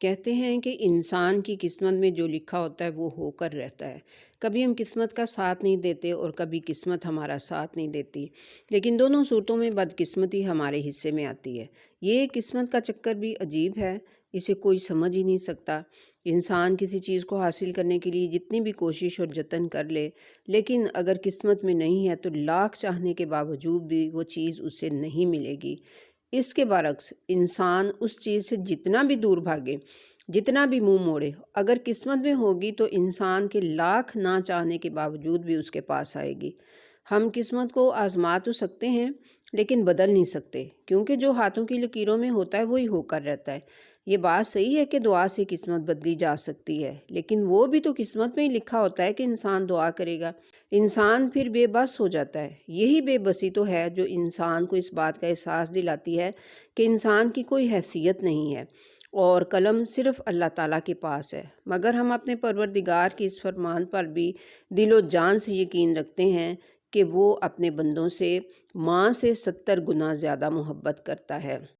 کہتے ہیں کہ انسان کی قسمت میں جو لکھا ہوتا ہے وہ ہو کر رہتا ہے۔ کبھی ہم قسمت کا ساتھ نہیں دیتے اور کبھی قسمت ہمارا ساتھ نہیں دیتی، لیکن دونوں صورتوں میں بدقسمتی ہمارے حصے میں آتی ہے۔ یہ قسمت کا چکر بھی عجیب ہے، اسے کوئی سمجھ ہی نہیں سکتا۔ انسان کسی چیز کو حاصل کرنے کے لیے جتنی بھی کوشش اور جتن کر لے، لیکن اگر قسمت میں نہیں ہے تو لاکھ چاہنے کے باوجود بھی وہ چیز اسے نہیں ملے گی۔ اس کے برعکس انسان اس چیز سے جتنا بھی دور بھاگے، جتنا بھی منہ موڑے، اگر قسمت میں ہوگی تو انسان کے لاکھ نہ چاہنے کے باوجود بھی اس کے پاس آئے گی۔ ہم قسمت کو آزما تو سکتے ہیں لیکن بدل نہیں سکتے، کیونکہ جو ہاتھوں کی لکیروں میں ہوتا ہے وہی ہو کر رہتا ہے۔ یہ بات صحیح ہے کہ دعا سے قسمت بدلی جا سکتی ہے، لیکن وہ بھی تو قسمت میں ہی لکھا ہوتا ہے کہ انسان دعا کرے گا۔ انسان پھر بے بس ہو جاتا ہے۔ یہی بے بسی تو ہے جو انسان کو اس بات کا احساس دلاتی ہے کہ انسان کی کوئی حیثیت نہیں ہے اور قلم صرف اللہ تعالیٰ کے پاس ہے۔ مگر ہم اپنے پروردگار کی اس فرمان پر بھی دل و جان سے یقین رکھتے ہیں کہ وہ اپنے بندوں سے ماں سے 70 گنا زیادہ محبت کرتا ہے۔